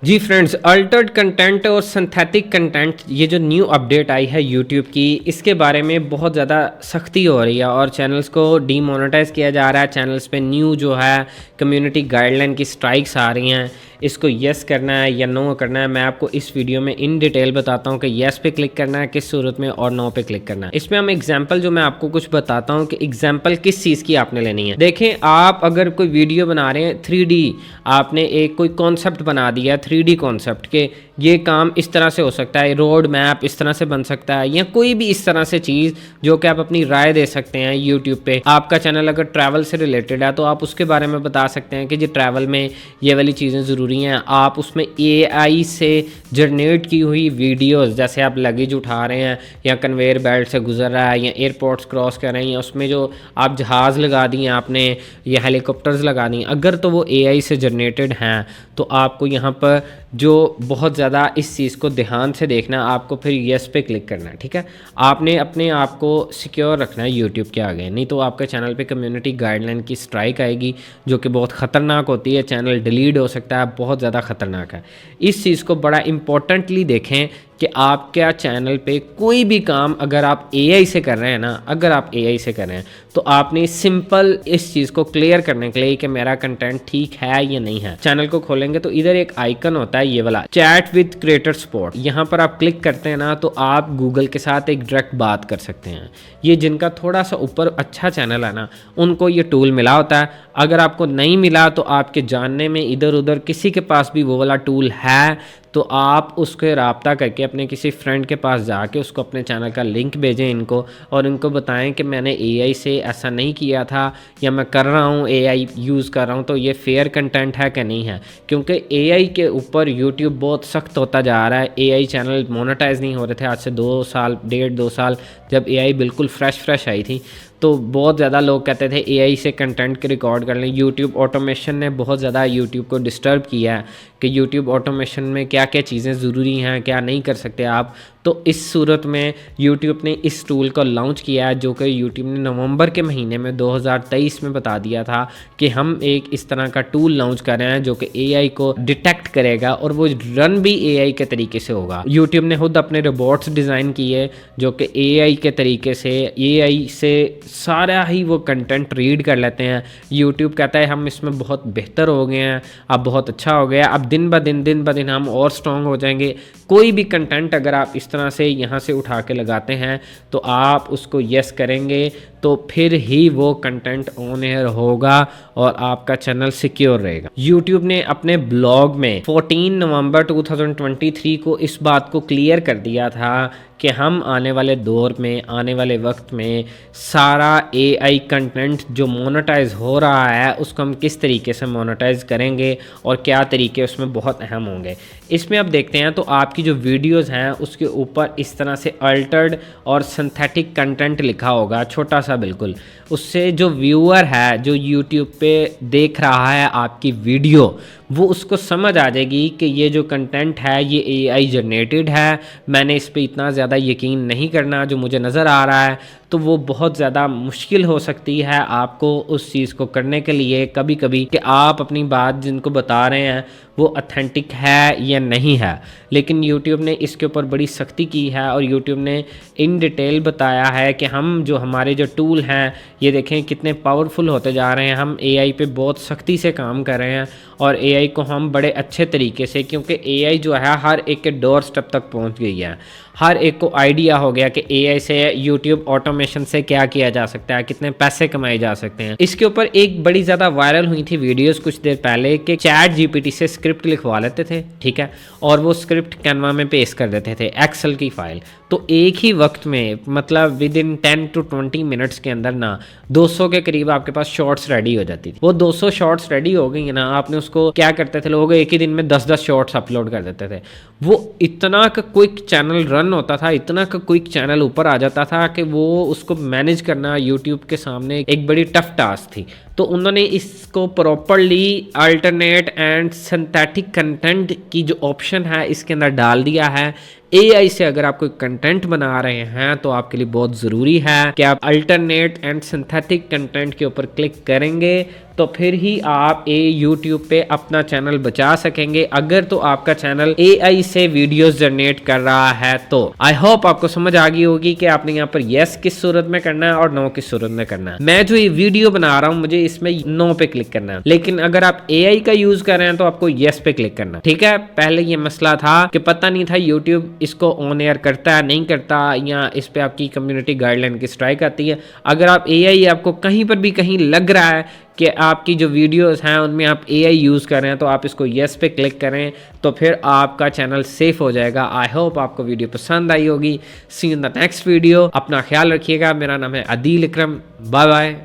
जी friends, Altered content और synthetic content ये जो न्यू अपडेट आई है यूट्यूब की, इसके बारे में बहुत ज़्यादा सख्ती हो रही है और चैनल्स को डीमोनेटाइज किया जा रहा है। चैनल्स पे न्यू जो है कम्युनिटी गाइडलाइन की स्ट्राइक्स आ रही हैं। इसको येस करना है या नो करना है, मैं आपको इस वीडियो में इन डिटेल बताता हूँ कि येस पे क्लिक करना है किस सूरत में और नो पे क्लिक करना है। इसमें हम एग्जांपल जो मैं आपको कुछ बताता हूँ कि एग्जांपल किस चीज़ की आपने लेनी है। देखें, आप अगर कोई वीडियो बना रहे हैं 3D, आपने एक कोई कॉन्सेप्ट बना दिया 3D कॉन्सेप्ट के ये काम इस तरह से हो सकता है, रोड मैप इस तरह से बन सकता है, या कोई भी इस तरह से चीज़ जो कि आप अपनी राय दे सकते हैं यूट्यूब पे। आपका चैनल अगर ट्रैवल से रिलेटेड है तो आप उसके बारे में बता सकते हैं कि जी ट्रैवल में ये वाली चीज़ें ज़रूरी हैं। आप उसमें AI से जनरेट की हुई वीडियोस, जैसे आप लगेज उठा रहे हैं या कन्वेयर बेल्ट से गुजर रहा है या एयरपोर्ट्स क्रॉस कर रहे हैं या उसमें जो आप जहाज़ लगा दिए आपने या हेलीकॉप्टर्स लगा दिए, अगर तो वो AI से जनरेटेड हैं तो आपको यहाँ पर जो बहुत ज़्यादा इस चीज़ को ध्यान से देखना, आपको फिर येस पे क्लिक करना है। ठीक है, आपने अपने आप को सिक्योर रखना है यूट्यूब के आगे, नहीं तो आपके चैनल पे कम्युनिटी गाइडलाइन की स्ट्राइक आएगी जो कि बहुत ख़तरनाक होती है। चैनल डिलीट हो सकता है, बहुत ज़्यादा ख़तरनाक है। इस चीज़ को बड़ा इंपॉर्टेंटली देखें कि आपके चैनल पे कोई भी काम अगर आप AI से कर रहे हैं ना, अगर आप AI से कर रहे हैं तो आपने सिंपल इस चीज़ को क्लियर करने के लिए कि मेरा कंटेंट ठीक है या नहीं है, चैनल को खोलेंगे तो इधर एक आइकन होता है ये वाला, चैट विद क्रिएटर सपोर्ट। यहाँ पर आप क्लिक करते हैं ना तो आप गूगल के साथ एक डायरेक्ट बात कर सकते हैं। ये जिनका थोड़ा सा ऊपर अच्छा चैनल है ना, उनको ये टूल मिला होता है। अगर आपको नहीं मिला तो आपके जानने में इधर उधर किसी के पास भी वो वाला टूल है तो आप उसके रब्ता करके अपने किसी फ्रेंड के पास जाके उसको अपने चैनल का लिंक भेजें इनको, और इनको बताएं कि मैंने AI से ऐसा नहीं किया था या मैं कर रहा हूँ AI यूज़ कर रहा हूँ, तो ये फेयर कंटेंट है कि नहीं है। क्योंकि AI के ऊपर YouTube बहुत सख्त होता जा रहा है। AI चैनल मोनेटाइज नहीं हो रहे थे आज से 2 साल, 1.5-2 साल, जब AI बिल्कुल फ्रेश आई थी तो बहुत ज़्यादा लोग कहते थे AI से कंटेंट के रिकॉर्ड कर लें। यूट्यूब ऑटोमेशन ने बहुत ज़्यादा यूट्यूब को डिस्टर्ब किया है कि यूट्यूब ऑटोमेशन में क्या क्या चीज़ें ज़रूरी हैं, क्या नहीं कर सकते आप। तो इस सूरत में यूट्यूब ने इस टूल को लॉन्च किया है जो कि यूट्यूब ने नवंबर के महीने में 2023 में बता दिया था कि हम एक इस तरह का टूल लॉन्च कर रहे हैं जो कि AI को डिटेक्ट करेगा और वो रन भी AI के तरीके से होगा। यूट्यूब ने खुद अपने रोबोट्स डिज़ाइन किए जो कि AI के तरीके से, AI से सारा ही वो कंटेंट रीड कर लेते हैं। यूट्यूब कहता है हम इसमें बहुत बेहतर हो गए हैं, अब बहुत अच्छा हो गया, अब दिन ब दिन हम और स्ट्रॉन्ग हो जाएंगे। कोई भी कंटेंट अगर आप इस तरह से यहाँ से उठा के लगाते हैं तो आप उसको यस करेंगे तो फिर ही वो कंटेंट ऑन एयर होगा और आपका चैनल सिक्योर रहेगा। यूट्यूब ने अपने ब्लॉग में 14 नवंबर 2023 को इस बात को क्लियर कर दिया था कि हम आने वाले दौर में, आने वाले वक्त में सारा AI कंटेंट जो मोनेटाइज हो रहा है उसको हम किस तरीके से मोनेटाइज करेंगे और क्या तरीके उसमें बहुत अहम होंगे। इसमें आप देखते हैं तो आपकी जो वीडियोस हैं उसके ऊपर इस तरह से अल्टर्ड और सिंथेटिक कंटेंट लिखा होगा, छोटा सा बिल्कुल। उससे जो व्यूअर है, जो यूट्यूब पे देख रहा है आपकी वीडियो, वो उसको समझ आ जाएगी कि ये जो कंटेंट है ये AI जनरेटेड है, मैंने इस पे इतना ज़्यादा यकीन नहीं करना जो मुझे नज़र आ रहा है। तो वो बहुत ज़्यादा मुश्किल हो सकती है आपको उस चीज़ को करने के लिए कभी कभी कि आप अपनी बात जिनको बता रहे हैं वो ऑथेंटिक है या नहीं है। लेकिन YouTube ने इसके ऊपर बड़ी सख्ती की है और YouTube ने इन डिटेल बताया है कि हम जो हमारे जो टूल हैं ये देखें कितने पावरफुल होते जा रहे हैं। हम AI पे बहुत सख्ती से काम कर रहे हैं और AI को हम बड़े अच्छे तरीके से, क्योंकि AI जो है हर एक के डोर स्टेप तक पहुंच गई है। हर एक को आइडिया हो गया कि AI से, YouTube ऑटोमेशन से क्या किया जा सकता है, कितने पैसे कमाए जा सकते हैं। इसके ऊपर एक बड़ी ज़्यादा वायरल हुई थी वीडियोस कुछ देर पहले कि ChatGPT से स्क्रिप्ट लिखवा लेते थे, ठीक है, और वो स्क्रिप्ट कैनवा में पेस्ट कर देते थे, एक्सेल की फाइल। तो एक ही वक्त में, मतलब विद इन 10 to 20 मिनट्स के अंदर ना 200 के करीब आपके पास शॉर्ट्स रेडी हो जाती थी। वो 200 शॉर्ट्स रेडी हो गई ना, आपने उसको क्या करते थे लोग, एक ही दिन में 10-10 शॉर्ट्स अपलोड कर देते थे। वो इतना का क्विक चैनल रन होता था, इतना का क्विक चैनल ऊपर आ जाता था कि वो उसको मैनेज करना यूट्यूब के सामने एक बड़ी टफ टास्क थी। तो उन्होंने इसको properly alternate and synthetic content की जो ऑप्शन है इसके अंदर डाल दिया है। AI से अगर आप कोई कंटेंट बना रहे हैं तो आपके लिए बहुत ज़रूरी है कि आप अल्टरनेट एंड सिंथेटिक कंटेंट के ऊपर क्लिक करेंगे तो फिर ही आप YouTube पे अपना चैनल बचा सकेंगे, अगर तो आपका चैनल AI से वीडियोस जनरेट कर रहा है तो। आई होप आपको समझ आ गई होगी कि आपने यहाँ पर येस किस सूरत में करना है और नो किस सूरत में करना है। मैं जो ये वीडियो बना रहा हूँ मुझे इसमें नो पे क्लिक करना है, लेकिन अगर आप AI का यूज कर रहे हैं तो आपको येस पे क्लिक करना है। ठीक है, पहले ये मसला था कि पता नहीं था YouTube इसको ऑन एयर करता है नहीं करता, या इस पे आपकी कम्युनिटी गाइडलाइन की स्ट्राइक आती है। अगर आप AI आपको कहीं पर भी कहीं लग रहा है कि आपकी जो वीडियोस हैं उनमें आप AI यूज़ कर रहे हैं तो आप इसको येस पे क्लिक करें तो फिर आपका चैनल सेफ हो जाएगा। आई होप आपको वीडियो पसंद आई होगी। See you in the next video. अपना ख्याल रखिएगा। मेरा नाम है आदिल इकरम। Bye bye.